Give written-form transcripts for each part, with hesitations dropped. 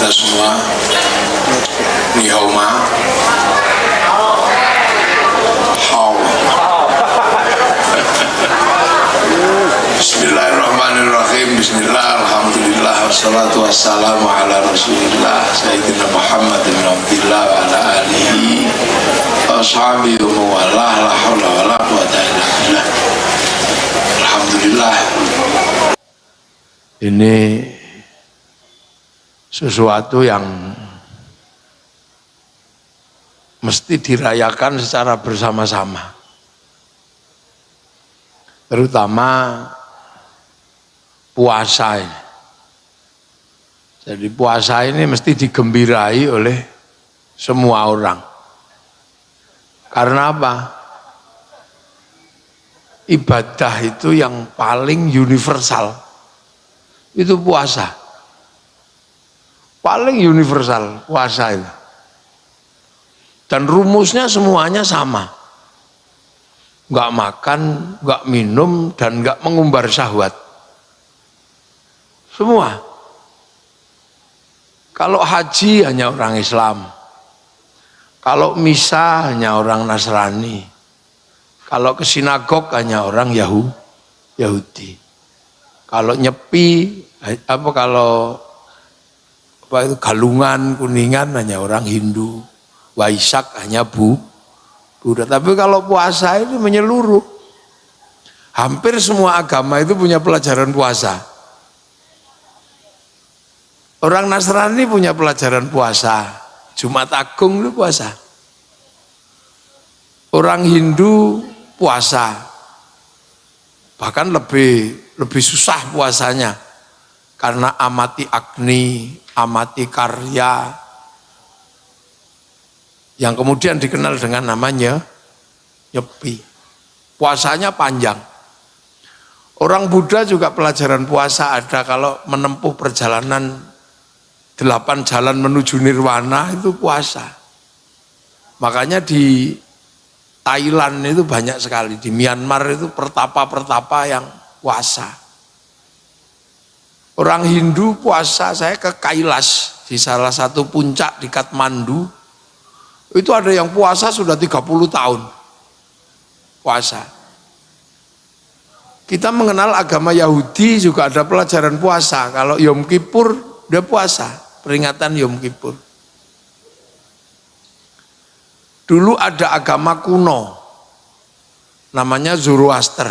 kita semua. Ni hao ma. Hao. Bismillahirrahmanirrahim. Bismillah, alhamdulillah, wassalatu wassalamu ala rasulillah Sayyidina Muhammad bin Abdillah wa ala alihi wa ashabihi wa mawalah, la hawla wa la quwata illa billah. Alhamdulillah. Ini sesuatu yang mesti dirayakan secara bersama-sama, terutama puasa ini. Jadi puasa ini mesti digembirahi oleh semua orang. Karena apa? Ibadah itu yang paling universal, itu puasa. Paling universal puasa itu. Dan rumusnya semuanya sama. Enggak makan, enggak minum, dan enggak mengumbar syahwat. Semua. Kalau haji hanya orang Islam. Kalau misa hanya orang Nasrani. Kalau ke sinagog hanya orang Yahudi. Kalau nyepi, kalau itu galungan, kuningan hanya orang Hindu. Waisak hanya Buddha. Tapi kalau puasa itu menyeluruh. Hampir semua agama itu punya pelajaran puasa. Orang Nasrani punya pelajaran puasa, Jumat Agung itu puasa. Orang Hindu puasa, bahkan lebih susah puasanya, karena amati agni, amati karya, yang kemudian dikenal dengan namanya nyepi. Puasanya panjang. Orang Buddha juga pelajaran puasa ada, kalau menempuh perjalanan 8 jalan menuju nirwana itu puasa. Makanya di Thailand itu banyak sekali, di Myanmar itu pertapa-pertapa yang puasa. Orang Hindu puasa, saya ke Kailas, di salah satu puncak di Kathmandu, itu ada yang puasa sudah 30 tahun. Puasa. Kita mengenal agama Yahudi juga ada pelajaran puasa. Kalau Yom Kippur dia puasa. Peringatan Yom Kippur. Dulu ada agama kuno, namanya Zoroaster.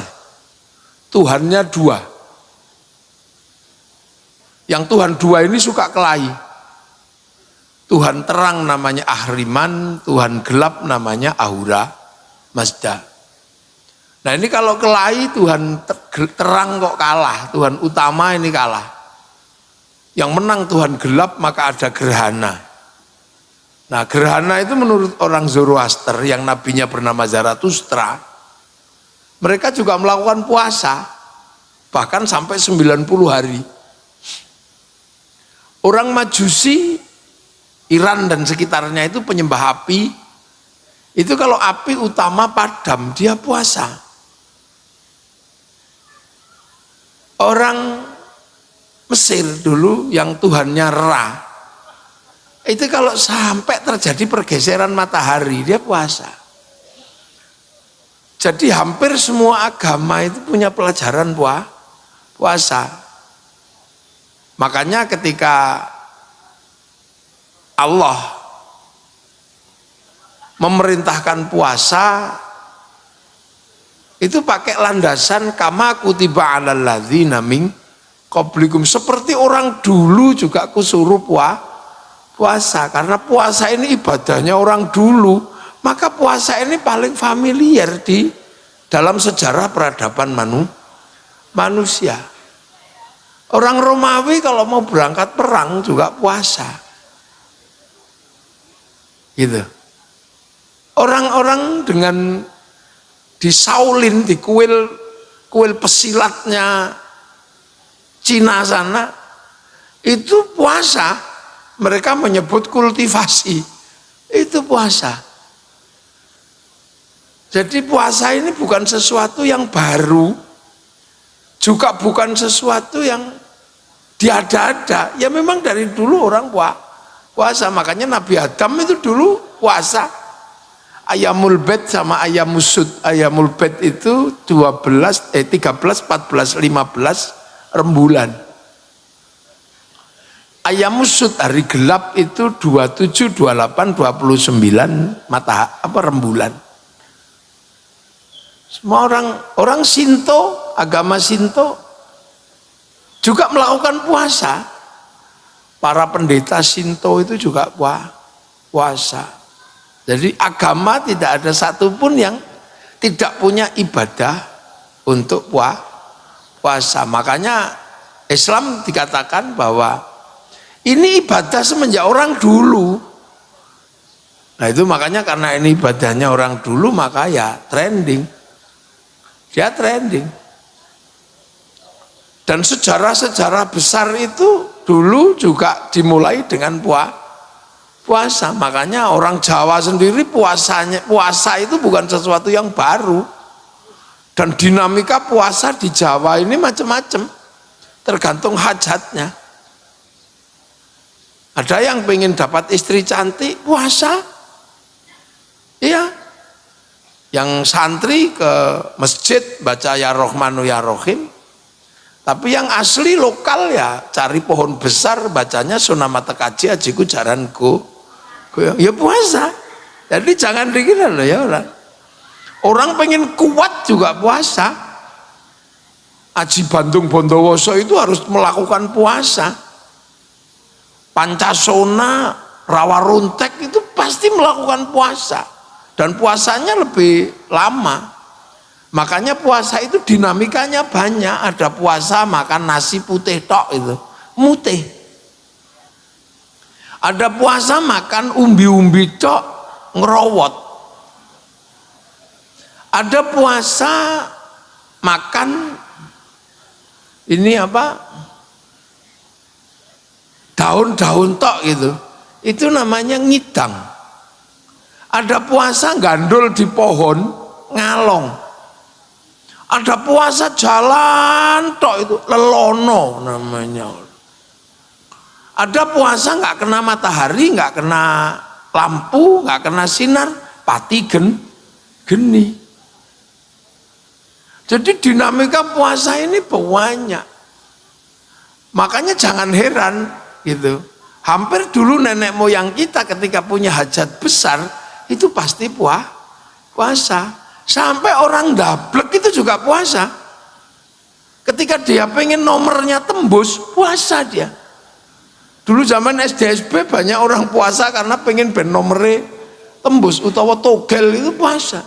Tuhannya 2. Yang Tuhan 2 ini suka kelahi. Tuhan terang namanya Ahriman, Tuhan gelap namanya Ahura Mazda. Nah ini kalau kelahi, Tuhan terang kok kalah, Tuhan utama ini kalah. Yang menang Tuhan gelap, maka ada gerhana. Nah gerhana itu menurut orang Zoroaster yang nabinya bernama Zarathustra, mereka juga melakukan puasa, bahkan sampai 90 hari. Orang Majusi, Iran dan sekitarnya itu penyembah api, itu kalau api utama padam, dia puasa. Orang Mesir dulu yang Tuhannya Ra, itu kalau sampai terjadi pergeseran matahari, dia puasa. Jadi hampir semua agama itu punya pelajaran puasa. Makanya ketika Allah memerintahkan puasa, itu pakai landasan kama kutiba alal ladzina min qablikum, seperti orang dulu juga kusuruh puasa, karena puasa ini ibadahnya orang dulu, maka puasa ini paling familiar di dalam sejarah peradaban manusia. Orang Romawi kalau mau berangkat perang juga puasa, gitu. Orang-orang dengan di Shaolin, di kuil pesilatnya Cina sana, itu puasa. Mereka menyebut kultivasi, itu puasa. Jadi puasa ini bukan sesuatu yang baru, juga bukan sesuatu yang diada-ada. Ya memang dari dulu orang puasa. Makanya Nabi Adam itu dulu puasa. Ayamul bed sama ayamus sud. Ayamul bed itu 13, 13, 14, 15 rembulan. Ayamus sud hari gelap itu 27, 28, 29 rembulan. Semua orang Sinto, agama Sinto juga melakukan puasa. Para pendeta Sinto itu juga puasa. Jadi agama tidak ada satupun yang tidak punya ibadah untuk puasa. Makanya Islam dikatakan bahwa ini ibadah semenjak orang dulu. Nah itu makanya karena ini ibadahnya orang dulu maka ya trending. Dia trending. Dan sejarah-sejarah besar itu dulu juga dimulai dengan puasa. Makanya orang Jawa sendiri puasa itu bukan sesuatu yang baru. Dan dinamika puasa di Jawa ini macam-macam. Tergantung hajatnya. Ada yang pengen dapat istri cantik, puasa. Iya. Yang santri ke masjid baca ya Rahmanu ya Rahim. Tapi yang asli lokal ya cari pohon besar bacanya sunamata kaji ajiku jaranku. Ya puasa. Jadi jangan dikira loh ya orang. Orang pengen kuat juga puasa. Aji Bandung Bondowoso itu harus melakukan puasa. Pancasona, Rawaruntek itu pasti melakukan puasa. Dan puasanya lebih lama. Makanya puasa itu dinamikanya banyak. Ada puasa makan nasi putih tok itu, mutih. Ada puasa makan umbi-umbi tok, ngerowot. Ada puasa makan ini apa? Daun-daun tok gitu. Itu namanya ngidang. Ada puasa gandul di pohon, ngalong. Ada puasa jalan tok itu lelono namanya. Ada puasa nggak kena matahari, nggak kena lampu, nggak kena sinar, pati geni. Jadi dinamika puasa ini banyak. Makanya jangan heran gitu. Hampir dulu nenek moyang kita ketika punya hajat besar itu pasti puasa. Sampai orang dablek itu juga puasa. Ketika dia pengen nomornya tembus, puasa dia. Dulu zaman SDSB banyak orang puasa karena pengen ben nomornya tembus utawa togel itu puasa.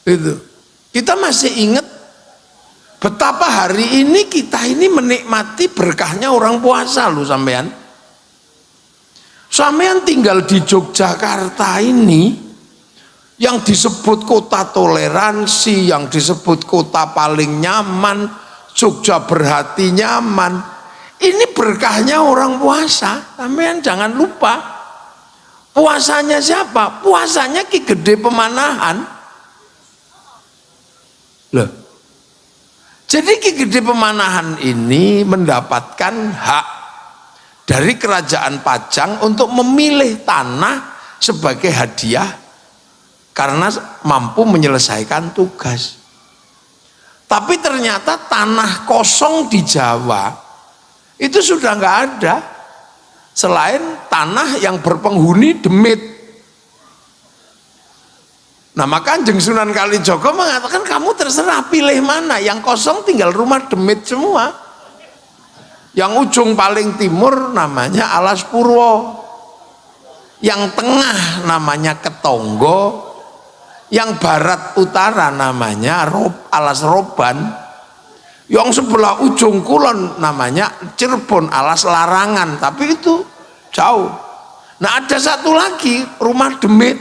Itu. Kita masih ingat betapa hari ini kita ini menikmati berkahnya orang puasa loh sampean. Sampean tinggal di Yogyakarta ini yang disebut kota toleransi, yang disebut kota paling nyaman, Jogja berhati nyaman. Ini berkahnya orang puasa. Sampean jangan lupa. Puasanya siapa? Puasanya Ki Gede Pemanahan. Loh. Jadi Ki Gede Pemanahan ini mendapatkan hak dari kerajaan Pajang untuk memilih tanah sebagai hadiah karena mampu menyelesaikan tugas. Tapi ternyata tanah kosong di Jawa itu sudah nggak ada selain tanah yang berpenghuni demit. Nah maka Kanjeng Sunan Kalijaga mengatakan kamu terserah pilih mana, yang kosong tinggal rumah demit semua. Yang ujung paling timur namanya Alas Purwo, yang tengah namanya Ketonggo, yang barat utara namanya Alas Roban, yang sebelah ujung kulon namanya Cirebon Alas Larangan, tapi itu jauh. Nah ada satu lagi rumah demit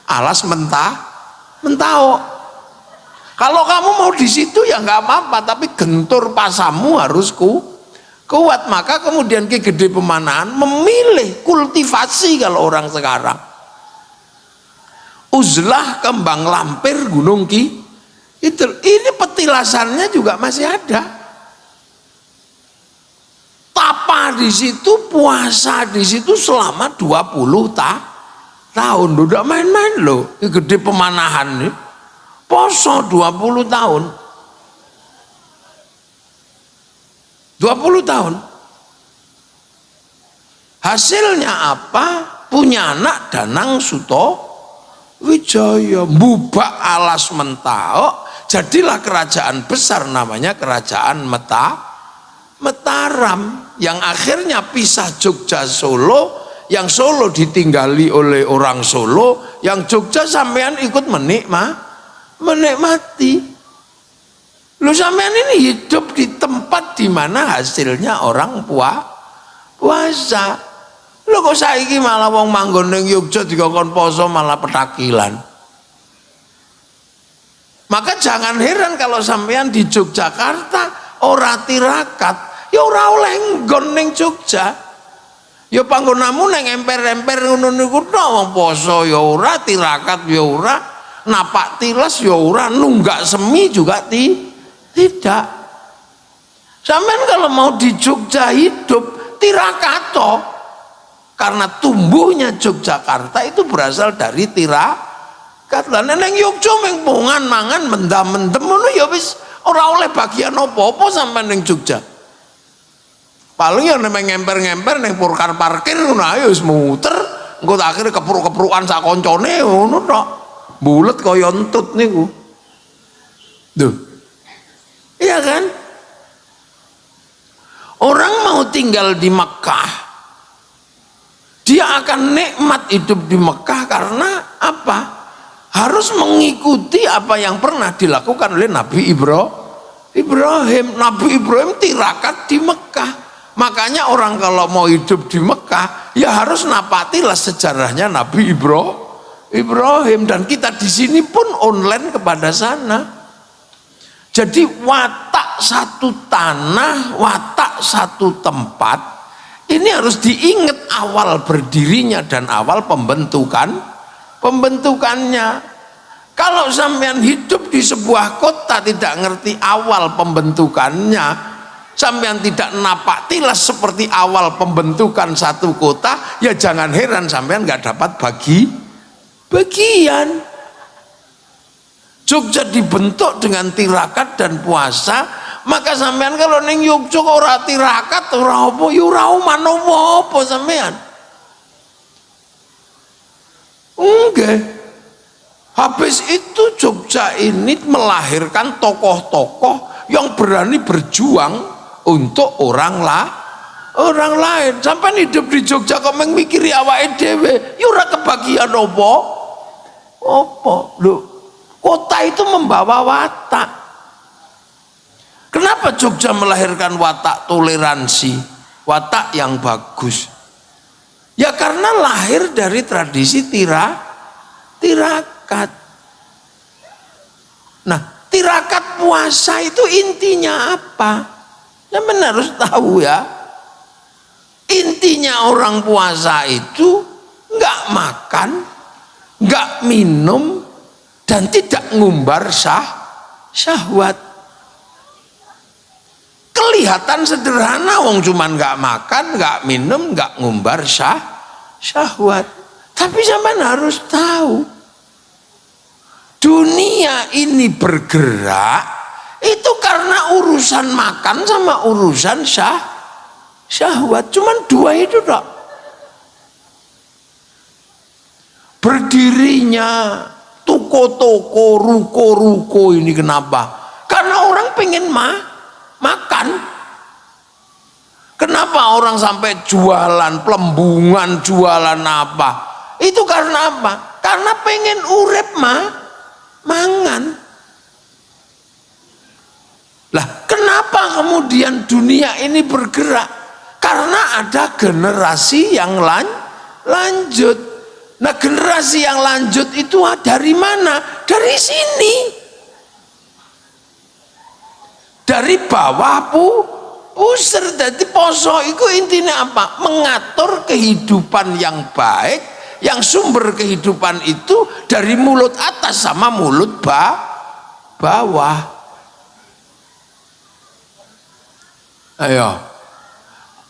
Alas Mentao. Kalau kamu mau di situ ya nggak apa-apa, tapi gentur pasamu harus kuat. Maka kemudian Ki Gede Pemanahan memilih kultivasi kalau orang sekarang. Uzlah kembang lampir Gunung itu. Ini petilasannya juga masih ada. Tapa doa di situ, puasa di situ selama 20 tahun. Udah main-main loh. Ini gede pemanahan nih. Poso 20 tahun. 20 tahun. Hasilnya apa? Punya anak Danang Sutawijaya, mbubak alas Mentao, jadilah kerajaan besar namanya Kerajaan Mataram, yang akhirnya pisah Jogja Solo, yang Solo ditinggali oleh orang Solo, yang Jogja sampean ikut menikmati. Lu sampean ini hidup di tempat di mana hasilnya orang puasa. Lu kok saiki malah wong manggon ning Yogya dikongkon poso malah petakilan. Maka jangan heran kalau sampean di Yogyakarta ora tirakat, ya ora oleh nggon ning Jogja. Ya panggonamu ning emper-emper ngono niku tok, wong poso ya ora, tirakat ya ora, napak tilas ya ora, nunggak semi juga tidak. Sampean kalau mau di Jogja hidup tirakato, karena tumbuhnya Yogyakarta itu berasal dari tirakat. Lah neng Yogya meng pongan mangan mendam-mendem ngono ya wis ora oleh bagian apa-apa sampean ning Jogja. Paling ya neng ngemper-ngemper neng parkir ngono ae wis muter, engko akhire kepruk-keprukan sak koncone ngono tok. Bulet kaya entut niku. Duh. Iya kan? Orang mau tinggal di Mekah, dia akan nikmat hidup di Mekah karena apa? Harus mengikuti apa yang pernah dilakukan oleh Nabi Ibrahim. Nabi Ibrahim tirakat di Mekah. Makanya orang kalau mau hidup di Mekah, ya harus napatilah sejarahnya Nabi Ibrahim. Dan kita di sini pun online kepada sana. Jadi watak satu tanah, watak satu tempat, ini harus diingat awal berdirinya dan awal pembentukannya. Kalau sampean hidup di sebuah kota tidak ngerti awal pembentukannya, sampean tidak napak tilas seperti awal pembentukan satu kota, ya jangan heran sampean nggak dapat bagian. Jogja dibentuk dengan tirakat dan puasa, maka sampean kalau ning Yogya ora tirakat ora apa ya ora manowo apa sampean. Enggak. Habis itu Jogja ini melahirkan tokoh-tokoh yang berani berjuang untuk orang lain. Sampean hidup di Jogja kok mikiri awake dhewe, ya ora kebagian apa? Apa? Lho, kota itu membawa watak. Kenapa Jogja melahirkan watak toleransi, watak yang bagus? Ya karena lahir dari tradisi tirakat. Nah, tirakat puasa itu intinya apa? Sampeyan harus tahu ya. Intinya orang puasa itu nggak makan, nggak minum, dan tidak ngumbar syahwat. Kelihatan sederhana, wong cuman nggak makan, nggak minum, nggak ngumbar syahwat. Tapi sampean harus tahu, dunia ini bergerak itu karena urusan makan sama urusan syahwat. Cuman dua itu tok. Berdirinya toko-toko, ruko-ruko ini kenapa? Karena orang pengen makan. Kenapa orang sampai jualan pelembungan, jualan apa? Itu karena apa? Karena pengen urip mangan. Lah, kenapa kemudian dunia ini bergerak? Karena ada generasi yang lanjut. Nah, generasi yang lanjut itu dari mana? Dari sini. Dari bawah pusar. Jadi poso itu intinya apa? Mengatur kehidupan yang baik, yang sumber kehidupan itu dari mulut atas sama mulut bawah. Ayo.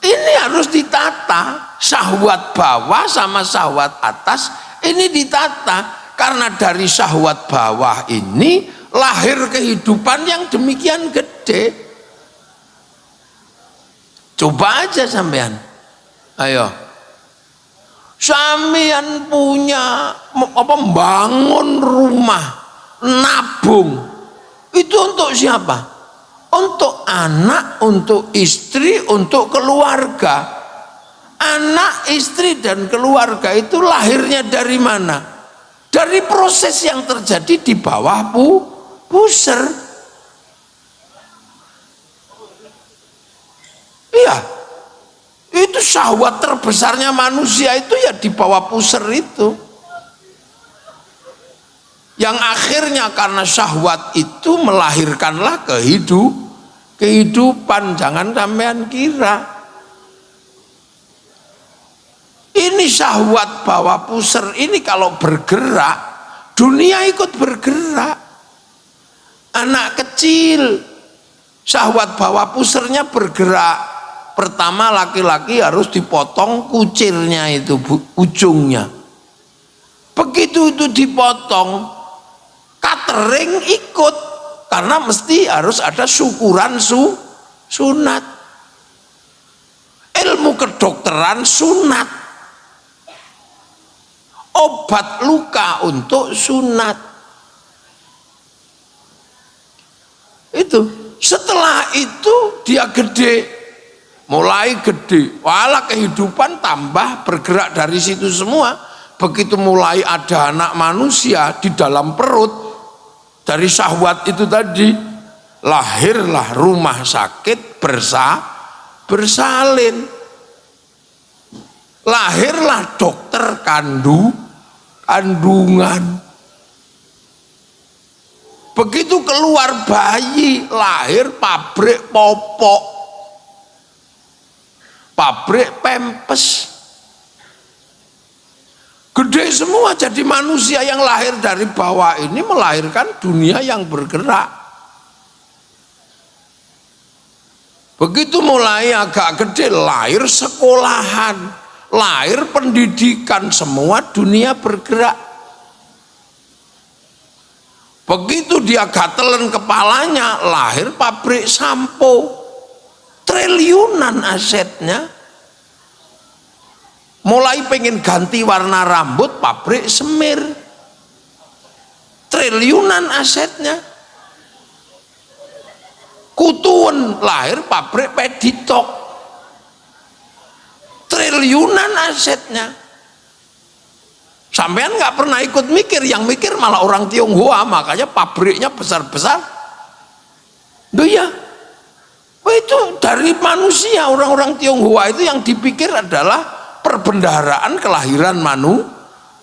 Ini harus ditata. Syahwat bawah sama syahwat atas ini ditata. Karena dari syahwat bawah ini lahir kehidupan yang demikian gede. Coba aja sampean. Ayo. Sampean punya membangun rumah, nabung. Itu untuk siapa? Untuk anak, untuk istri, untuk keluarga. Anak, istri, dan keluarga itu lahirnya dari mana? Dari proses yang terjadi di bawah puser. Iya, itu syahwat terbesarnya manusia itu ya di bawah puser itu. Yang akhirnya karena syahwat itu melahirkanlah kehidupan. Jangan sampean kira. Ini syahwat bawah puser ini kalau bergerak, dunia ikut bergerak. Anak kecil, syahwat bawah pusernya bergerak. Pertama laki-laki harus dipotong kucirnya itu, ujungnya. Begitu itu dipotong, catering ikut. Karena mesti harus ada syukuran sunat. Ilmu kedokteran sunat. Obat luka untuk sunat. Itu setelah itu dia gede, mulai gede, walah kehidupan tambah bergerak dari situ semua. Begitu mulai ada anak manusia di dalam perut, dari syahwat itu tadi lahirlah rumah sakit bersalin. Lahirlah dokter kandungan. Begitu keluar bayi, lahir pabrik popok, pabrik pempes. Gede semua, jadi manusia yang lahir dari bawah ini melahirkan dunia yang bergerak. Begitu mulai agak gede, lahir sekolahan, lahir pendidikan, semua dunia bergerak. Begitu dia gatelen kepalanya, lahir pabrik sampo, triliunan asetnya. Mulai pengen ganti warna rambut, pabrik semir, triliunan asetnya. Kutuun, lahir pabrik peditok, triliunan asetnya. Sampean nggak pernah ikut mikir, yang mikir malah orang Tionghoa, makanya pabriknya besar-besar. Duh ya, itu dari manusia. Orang-orang Tionghoa itu yang dipikir adalah perbendaharaan kelahiran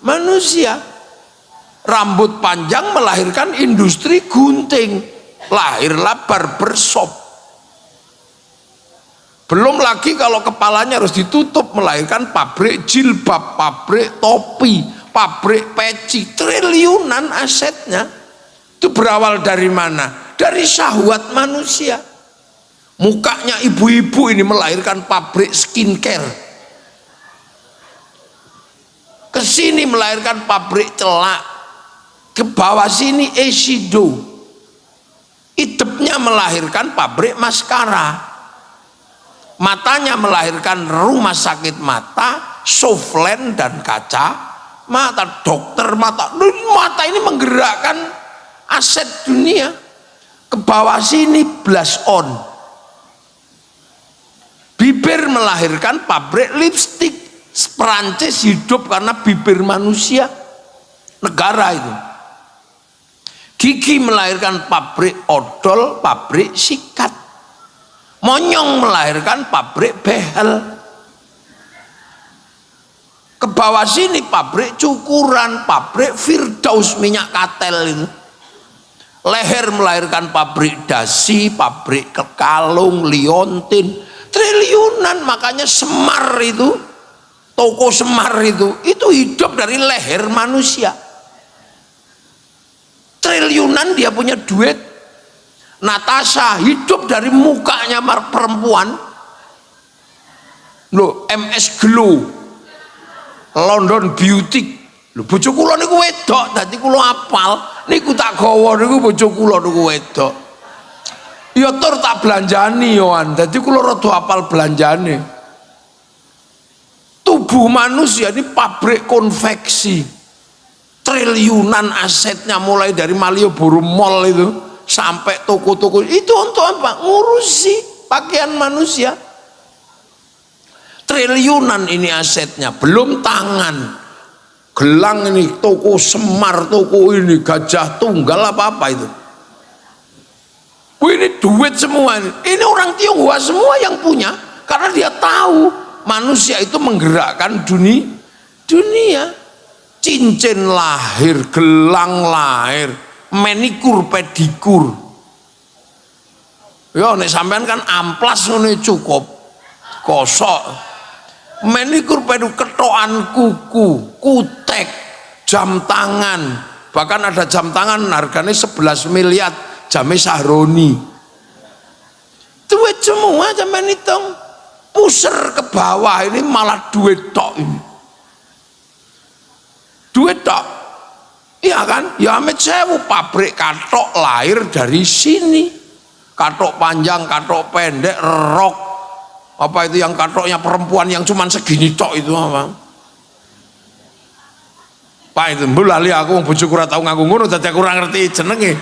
manusia. Rambut panjang melahirkan industri gunting, lahirlah barbershop. Belum lagi kalau kepalanya harus ditutup, melahirkan pabrik jilbab, pabrik topi, pabrik peci, triliunan asetnya. Itu berawal dari mana? Dari syahwat manusia. Mukanya ibu-ibu ini melahirkan pabrik skincare. Kesini melahirkan pabrik celak. Ke bawah sini Esido. Idepnya melahirkan pabrik maskara. Matanya melahirkan rumah sakit mata, Soflen dan kaca mata, dokter mata. Mata ini menggerakkan aset dunia. Ke bawah sini blush on. Bibir melahirkan pabrik lipstik. Perancis hidup karena bibir manusia. Negara itu. Gigi melahirkan pabrik odol, pabrik sikat. Monyong melahirkan pabrik behel. Ke bawah sini pabrik cukuran, pabrik Firdaus minyak katel itu. Leher melahirkan pabrik dasi, pabrik kalung, liontin, triliunan. Makanya Semar itu, toko Semar itu hidup dari leher manusia. Triliunan dia punya duit. Natasha hidup dari mukanya perempuan. Lho, MS Glow, London Beauty. Lho, bojo kula niku wedok, dadi kula apal. Niku tak gawa niku bojo kula niku wedok. Ya tur tak belanjani yoan, dadi kula rada apal belanjane. Tubuh manusia ini pabrik konveksi. Triliunan asetnya mulai dari Malioboro Mall itu sampai toko-toko itu untuk apa? Ngurusi pakaian manusia. Triliunan ini asetnya, belum tangan, gelang ini, toko Semar, toko ini, Gajah Tunggal apa-apa itu. Ini duit semua ini orang Tionghoa semua yang punya, karena dia tahu manusia itu menggerakkan dunia. Cincin lahir, gelang lahir, manikur pedikur. Ya nek sampean kan amplas ngene cukup. Kosok. Manikur pedikur, ketokan kuku, kutek, jam tangan. Bahkan ada jam tangan harganya 11 miliar, jamnya Sahroni. Duit semua sampean hitung. Puser ke bawah ini malah duit tok ini. Duit tok, iya kan? Ya Amit Sewu pabrik katok lahir dari sini. Katok panjang, katok pendek, rok. Apa itu yang katoknya perempuan yang cuman segini tok itu apa? Pak itu mbulali aku bojoku ora tau nganggo ngono dadi aku ora ngerti jenenge.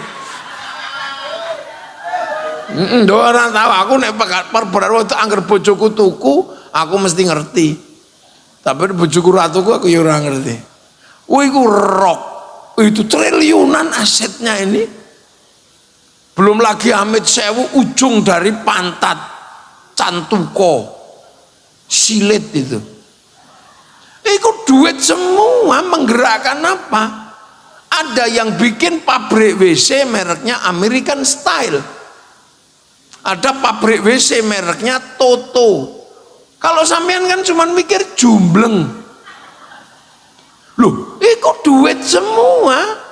Ora tahu aku nek perberan waktu angger bojoku tuku, aku mesti ngerti. Tapi bojoku ora tuku aku ya ora ngerti. Iku rok, itu triliunan asetnya ini. Belum lagi Amit Sewu ujung dari pantat Cantuko silit itu. Itu duit semua menggerakkan apa? Ada yang bikin pabrik WC mereknya American Style. Ada pabrik WC mereknya Toto. Kalau sampean kan cuma mikir jumbleng. Loh, itu duit semua.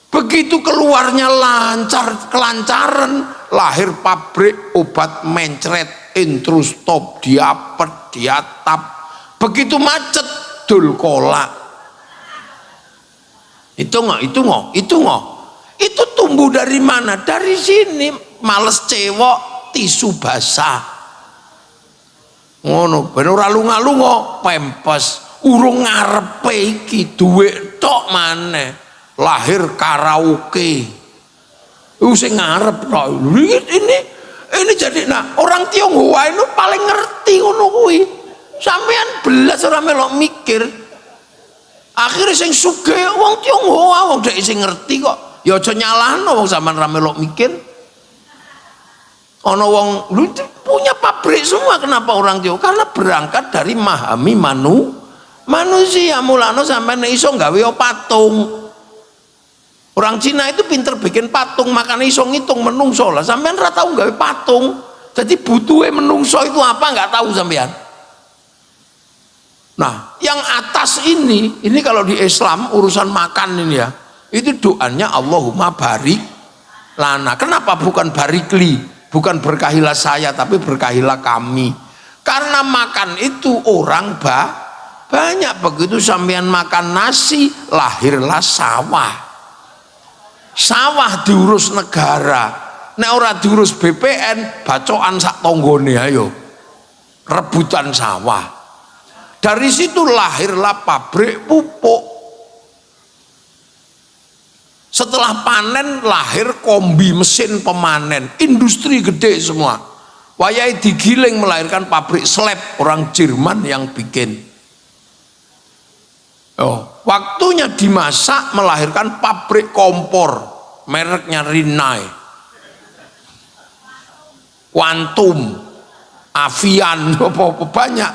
Begitu keluarnya kelancaran, lahir pabrik obat mencret, intrustop, diapet, diatap. Begitu macet, dul kolak. Itu nggak. Itu tumbuh dari mana? Dari sini. Males cewek, tisu basah. Ngono, ben ora lunga-lunga, pempes. Urung ngarepe iki duit tok maneh. Lahir karaoke. Sing ngarep tok. Ini jadi orang Tionghoa itu paling ngerti ngono kuwi. Sampean belas ora melok mikir. Akhirnya sing sugih wong Tionghoa, wong dhek sing ngerti kok. Ya aja nyalahno wong sampean ora melok mikir. Ana wong lu punya pabrik semua, kenapa orang Tionghoa? Karena berangkat dari memahami manusia. Mulane sampean iso gawe patung. Orang Cina itu pinter bikin patung, makanya iso ngitung menungso lah. Sampean ora tau gawe patung. Jadi butuhe menungso itu apa nggak tahu sampean. Nah, yang atas ini kalau di Islam urusan makan ini ya, itu doanya Allahumma barik lana. Kenapa bukan barikli? Bukan berkahilah saya, tapi berkahilah kami. Karena makan itu orang banyak. Begitu sampean makan nasi, lahirlah sawah. Sawah diurus negara. Nek ora diurus BPN, bacokan sak tonggone ayo. Rebutan sawah. Dari situ lahirlah pabrik pupuk. Setelah panen lahir kombi mesin pemanen, industri gede semua. Wayai digiling melahirkan pabrik slab, orang Jerman yang bikin. Waktunya dimasak melahirkan pabrik kompor, mereknya Rinnai, Quantum, Avian, apa-apa banyak.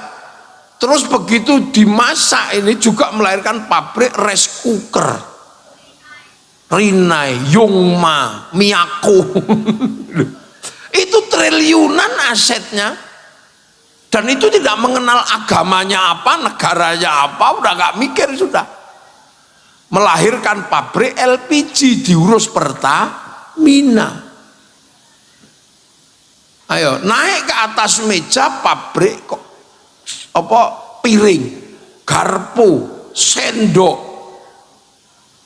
Terus begitu dimasak ini juga melahirkan pabrik rice cooker, Rinnai, Yongma, Miyako. Itu triliunan asetnya. Dan itu tidak mengenal agamanya apa, negaranya apa, udah gak mikir sudah. Melahirkan pabrik LPG diurus Pertamina. Ayo naik ke atas meja pabrik kok apa piring, garpu, sendok,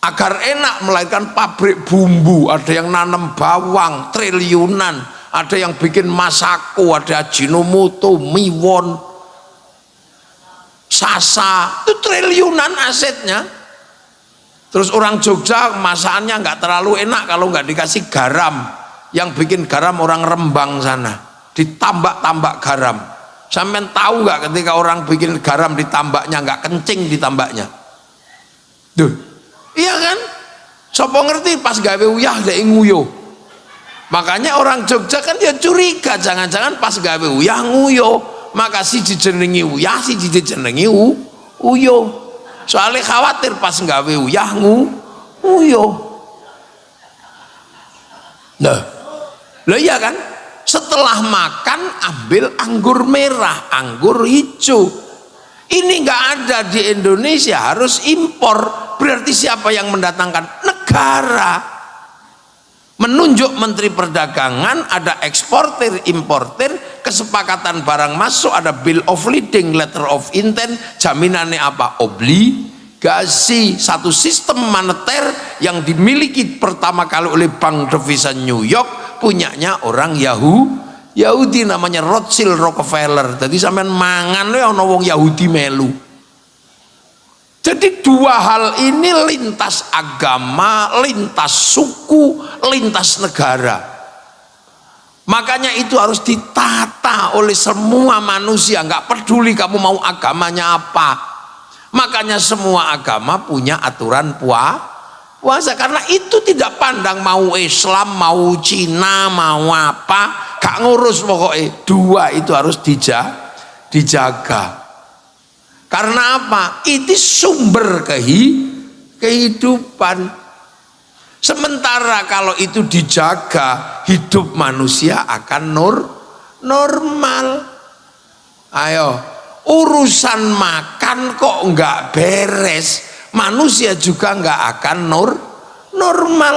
agar enak melahirkan pabrik bumbu. Ada yang nanam bawang triliunan, ada yang bikin masako, ada Ajinomoto, Miwon, Sasa, itu triliunan asetnya. Terus orang Jogja masakannya nggak terlalu enak kalau nggak dikasih garam. Yang bikin garam orang Rembang sana, ditambak-tambak garam. Sampean tahu nggak ketika orang bikin garam ditambaknya nggak kencing ditambaknya? Duh, iya kan? Sopo ngerti pas gawe uyah dek nguyuh. Makanya orang Jogja kan dia curiga, jangan-jangan pas gawe uyah nguyuh. Maka si dijenengi uyah, si dijenengi uyuh. Soalnya khawatir pas gawe uyah nguyuh. Nah, lah iya kan? Setelah makan ambil anggur merah, anggur hijau. Ini nggak ada di Indonesia, harus impor. Berarti siapa yang mendatangkan? Negara. Menunjuk Menteri Perdagangan, ada eksportir, importir, kesepakatan barang masuk, ada bill of lading, letter of intent, jaminannya apa? Obligasi. Satu sistem moneter yang dimiliki pertama kali oleh Bank Devisa New York, punyanya orang Yahudi namanya Rothschild Rockefeller. Jadi sampean mangan ana wong Yahudi melu. Jadi dua hal ini lintas agama, lintas suku, lintas negara. Makanya itu harus ditata oleh semua manusia, nggak peduli kamu mau agamanya apa. Makanya semua agama punya aturan puasa, karena itu tidak pandang mau Islam, mau Cina, mau apa, gak ngurus pokoknya. Dua itu harus dijaga. Karena apa? Itu sumber kehidupan. Sementara kalau itu dijaga, hidup manusia akan normal. Ayo, urusan makan kok nggak beres, manusia juga nggak akan normal.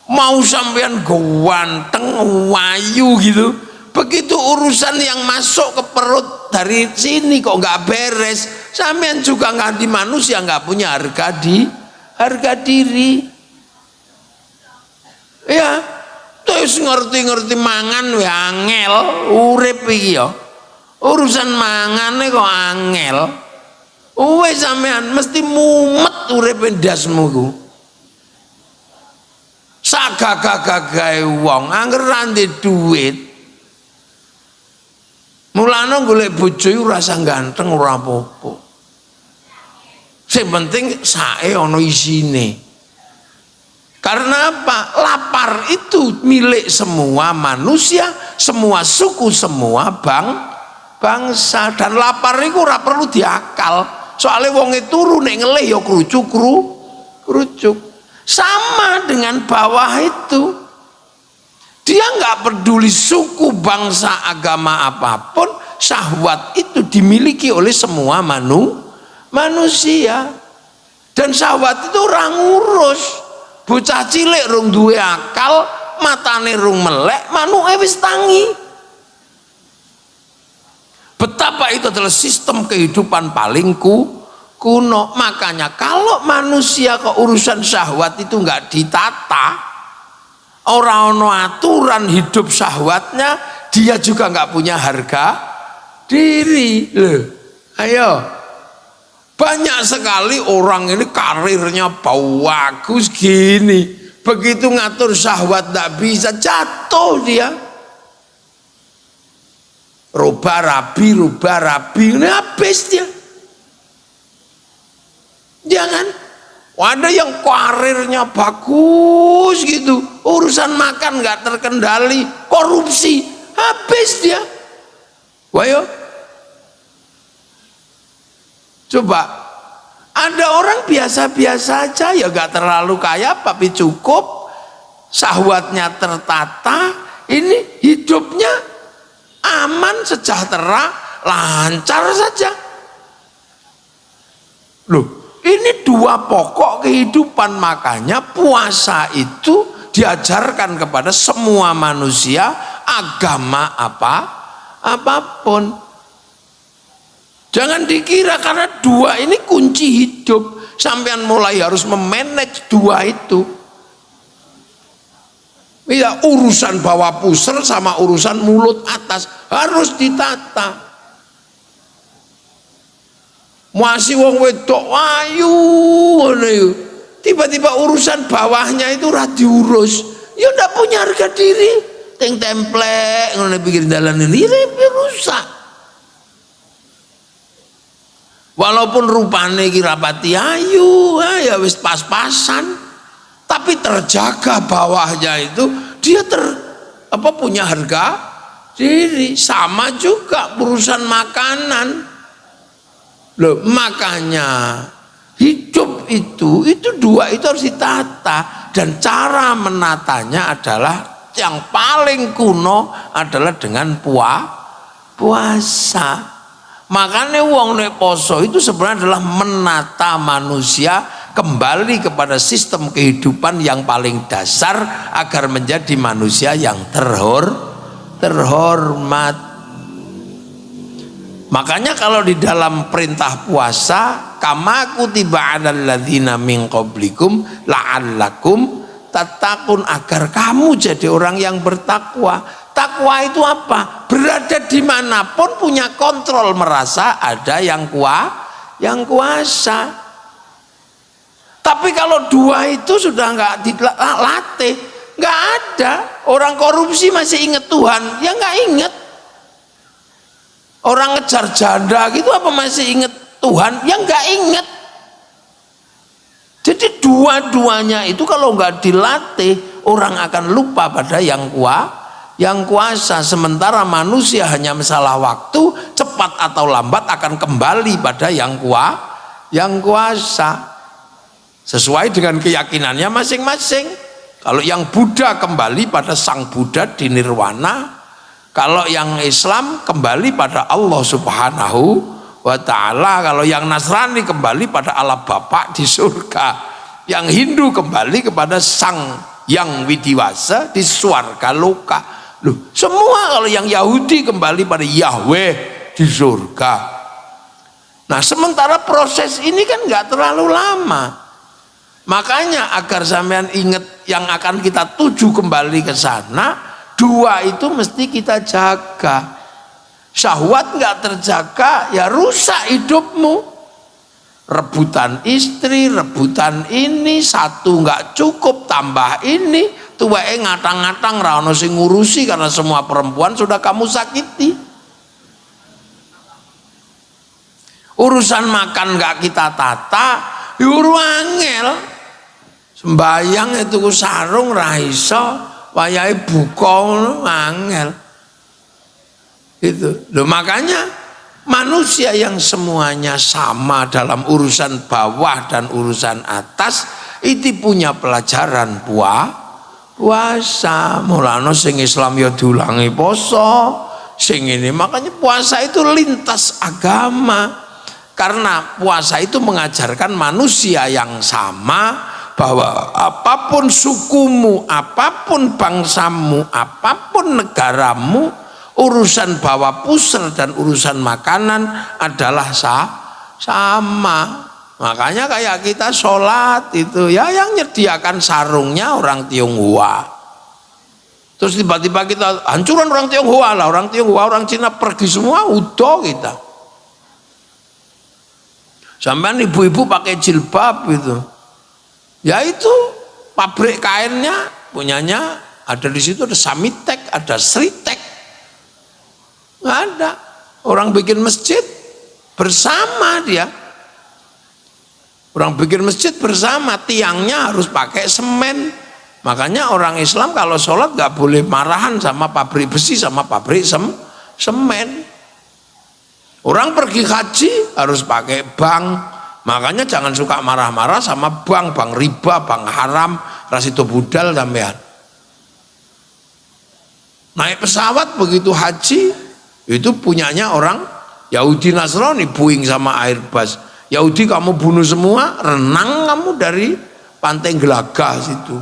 Mau sampean ganteng wayu gitu, begitu urusan yang masuk ke perut dari sini kok nggak beres, sampean juga nggak, di manusia nggak punya harga diri. Ya, terus ngerti mangan we angel, urip iki ya. Urusan mangane kok angel. Wes sampean mesti mumet uripe ndasmu ku. Sagagagae wong angger ra ndek duit. Mulane golek bojo ora usah ganteng ora apa-apa. Sing penting sae ana isine. Karena apa? Lapar itu milik semua manusia, semua suku, semua bangsa. Dan lapar itu ora perlu diakal. Soalnya wonge turu nek ngelih ya kerucuk. Sama dengan bawah itu. Dia nggak peduli suku, bangsa, agama apapun, syahwat itu dimiliki oleh semua manusia. Dan syahwat itu orang ngurus. Bocah cilik rung duwe akal, matane rung melek, manuke wis tangi. Betapa itu adalah sistem kehidupan paling kuno. Makanya kalau manusia ke urusan syahwat itu nggak ditata, orang aturan hidup syahwatnya, dia juga nggak punya harga diri. Loh, ayo. Banyak sekali orang ini karirnya bagus gini, begitu ngatur syahwat tidak bisa, jatuh dia. Rubah rabi, ini habis dia. Jangan. Ada yang karirnya bagus gitu, urusan makan nggak terkendali, korupsi, habis dia. Wayo. Coba, ada orang biasa-biasa aja ya gak terlalu kaya tapi cukup, syahwatnya tertata, ini hidupnya aman, sejahtera, lancar saja. Loh, ini dua pokok kehidupan, makanya puasa itu diajarkan kepada semua manusia agama apapun. Jangan dikira karena dua ini kunci hidup, sampean mulai harus memanage dua itu. Ya, urusan bawah pusar sama urusan mulut atas harus ditata. Masih wong wedok ayu, tiba-tiba urusan bawahnya itu ora diurus, ya ndak punya harga diri. Teng templek ngono pikir dalan ini rusak. Walaupun rupane iki rapati ayu, ya wis pas-pasan, tapi terjaga bawahnya itu dia punya harga diri. Sama juga urusan makanan. Loh, makanya hidup itu dua itu harus ditata, dan cara menatanya adalah yang paling kuno adalah dengan puasa. Makanya wong nek poso itu sebenarnya adalah menata manusia kembali kepada sistem kehidupan yang paling dasar agar menjadi manusia yang terhormat. Makanya kalau di dalam perintah puasa, kama kutiba 'alal ladzina min qablikum la'allakum tattaqun, agar kamu jadi orang yang bertakwa. Takwa itu apa? Berada dimanapun punya kontrol, merasa ada yang kuasa. Tapi kalau dua itu sudah nggak dilatih, nggak ada. Orang korupsi masih ingat Tuhan, ya nggak ingat. Orang ngejar janda gitu apa masih ingat Tuhan, ya nggak ingat. Jadi dua-duanya itu kalau nggak dilatih, orang akan lupa pada yang kuasa. Sementara manusia hanya masalah waktu, cepat atau lambat akan kembali pada yang kuasa, sesuai dengan keyakinannya masing-masing. Kalau yang Buddha kembali pada Sang Buddha di nirwana, kalau yang Islam kembali pada Allah Subhanahu wa ta'ala, kalau yang Nasrani kembali pada Allah Bapa di surga, yang Hindu kembali kepada Sang Yang Widiwasa di swarga loka. Loh, semua kalau yang Yahudi kembali pada Yahweh di surga. Nah, sementara proses ini kan nggak terlalu lama. Makanya agar sampean ingat yang akan kita tuju kembali ke sana, dua itu mesti kita jaga. Syahwat nggak terjaga, ya rusak hidupmu. Rebutan istri, rebutan ini, satu nggak cukup, tambah ini. Tuwae ngatang-ngatang ra ono sing ngurusi karena semua perempuan sudah kamu sakiti. Urusan makan nggak kita tata, yuru angel. Sembayang itu ku sarung ra iso, wayahe buka angel. Gitu. Loh, makanya manusia yang semuanya sama dalam urusan bawah dan urusan atas itu punya pelajaran puasa. Mulane sing Islam ya diulangi poso, sing ini. Makanya puasa itu lintas agama, karena puasa itu mengajarkan manusia yang sama bahwa apapun sukumu, apapun bangsamu, apapun negaramu, urusan bawa pusar dan urusan makanan adalah sama. Makanya kayak kita sholat itu ya yang nyediakan sarungnya orang Tionghoa. Terus tiba-tiba kita hancuran orang Tionghoa lah, orang Tionghoa, orang Cina pergi semua, udah kita. Sampai ibu-ibu pakai jilbab gitu. Ya itu pabrik kainnya punyanya ada di situ, ada Samitek, ada Sritek. Nggak ada. Orang bikin masjid bersama dia. Orang bikin masjid bersama, tiangnya harus pakai semen. Makanya orang Islam kalau sholat nggak boleh marahan sama pabrik besi sama pabrik semen. Orang pergi haji harus pakai bank. Makanya jangan suka marah-marah sama bank riba, bank haram, rasito budal sampean. Naik pesawat begitu haji itu punyanya orang Yahudi Nasrani, Boeing sama Airbus. Yahudi kamu bunuh semua, renang kamu dari pantai Gelagah situ.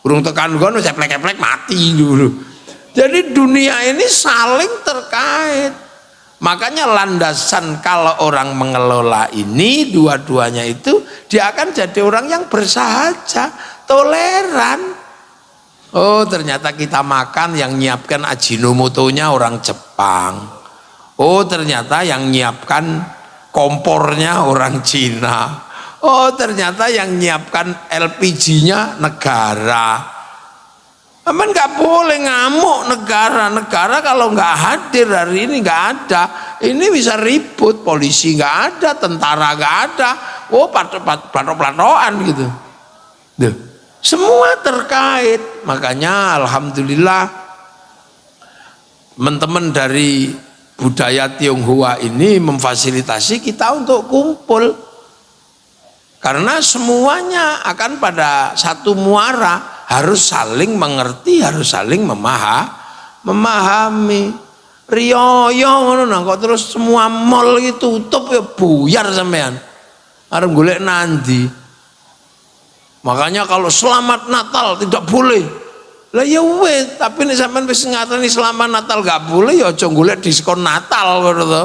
Urung tekan kono ceplek-ceplek mati dulu. Jadi dunia ini saling terkait. Makanya landasan kalau orang mengelola ini dua-duanya itu, dia akan jadi orang yang bersahaja, toleran. Oh ternyata kita makan yang nyiapkan Ajinomotonya orang Jepang. Oh ternyata yang nyiapkan kompornya orang Cina. Oh ternyata yang nyiapkan LPG-nya negara. Aman nggak boleh ngamuk negara kalau nggak hadir hari ini, nggak ada. Ini bisa ribut, polisi nggak ada, tentara nggak ada. Oh patok-patokan gitu. Duh, semua terkait. Makanya alhamdulillah teman-teman dari budaya Tionghoa ini memfasilitasi kita untuk kumpul. Karena semuanya akan pada satu muara. Harus saling mengerti, harus saling memahami. Riyoyo ngono nah, kok terus semua mall itu tutup ya buyar sampean. Arep golek nandi. Makanya kalau selamat Natal tidak boleh. Lah ya wis, tapi nek sampean wis ngateni selamat Natal gak boleh ya aja golek diskon Natal ngono to.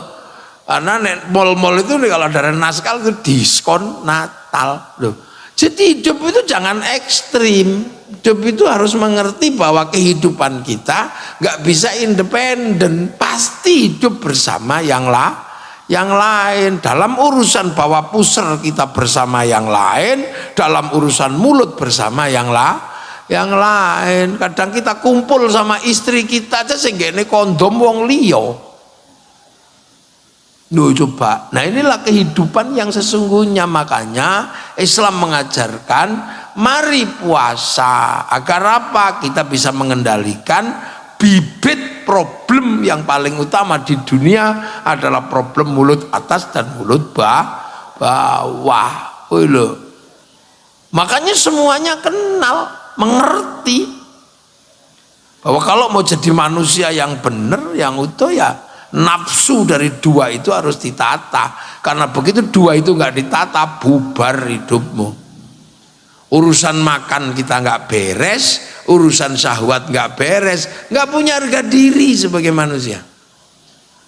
Karena nek mall-mall itu kalau ada naskal itu diskon Natal loh. Jadi hidup itu jangan ekstrim. Hidup itu harus mengerti bahwa kehidupan kita nggak bisa independen, pasti hidup bersama yang lain. Dalam urusan bawa pusar kita bersama yang lain, dalam urusan mulut bersama yang lain. Kadang kita kumpul sama istri kita aja sehingga ini kondom wong liya. Loh coba, nah inilah kehidupan yang sesungguhnya. Makanya Islam mengajarkan mari puasa agar apa? Kita bisa mengendalikan bibit problem yang paling utama di dunia adalah problem mulut atas dan mulut bawah. Oh loh. Makanya semuanya kenal, mengerti bahwa kalau mau jadi manusia yang benar, yang utuh ya nafsu dari dua itu harus ditata. Karena begitu dua itu nggak ditata, bubar hidupmu. Urusan makan kita nggak beres, urusan syahwat nggak beres, nggak punya harga diri sebagai manusia.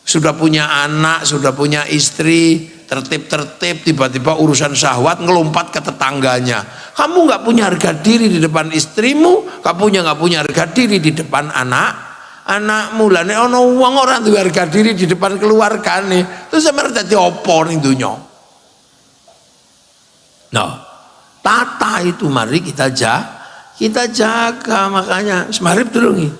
Sudah punya anak, sudah punya istri, tertib-tertib, tiba-tiba urusan syahwat ngelompat ke tetangganya. Kamu nggak punya harga diri di depan istrimu, kamu nggak punya harga diri di depan anakmu. Lah nek ana wong ora duwe harga diri di depan keluargane, terus sampe dadi apa ning donya? Nah, tata itu mari kita jaga. Makanya semarip dulu nih.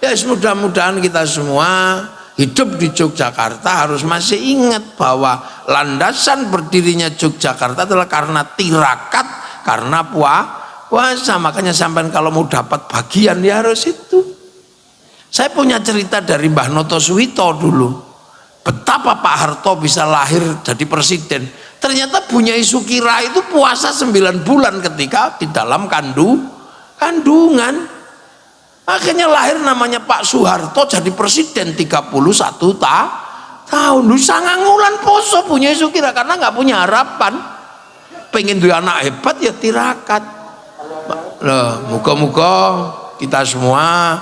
Ya mudah-mudahan kita semua hidup di Yogyakarta harus masih ingat bahwa landasan berdirinya Yogyakarta adalah karena tirakat, karena puasa. Makanya sampai kalau mau dapat bagian ya harus itu. Saya punya cerita dari Mbah Noto Suwito dulu, betapa Pak Harto bisa lahir jadi presiden. Ternyata Bunyai Sukira itu puasa 9 bulan ketika di dalam kandungan. Akhirnya lahir namanya Pak Soeharto jadi presiden 31 tahun. Lu sangangulan poso Bunyai Sukira karena nggak punya harapan. Pengen duwe anak hebat ya tirakat. Loh, muka-muka kita semua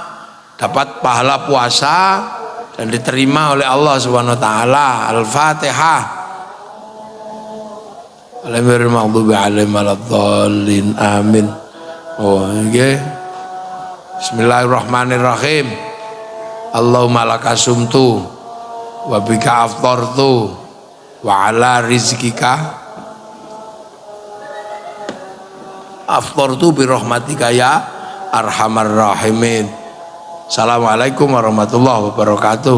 dapat pahala puasa dan diterima oleh Allah Subhanahu wa taala. Al-Fatihah. Alhamdulillahil maghdubi alaihim waladdallin. Amin. Oh, nggih. Bismillahirrahmanirrahim. Allahumma lakasumtu wa bika aftartu wa ala rizkika aftartu bi rahmatika ya arhamar rahimin. Assalamualaikum warahmatullahi wabarakatuh.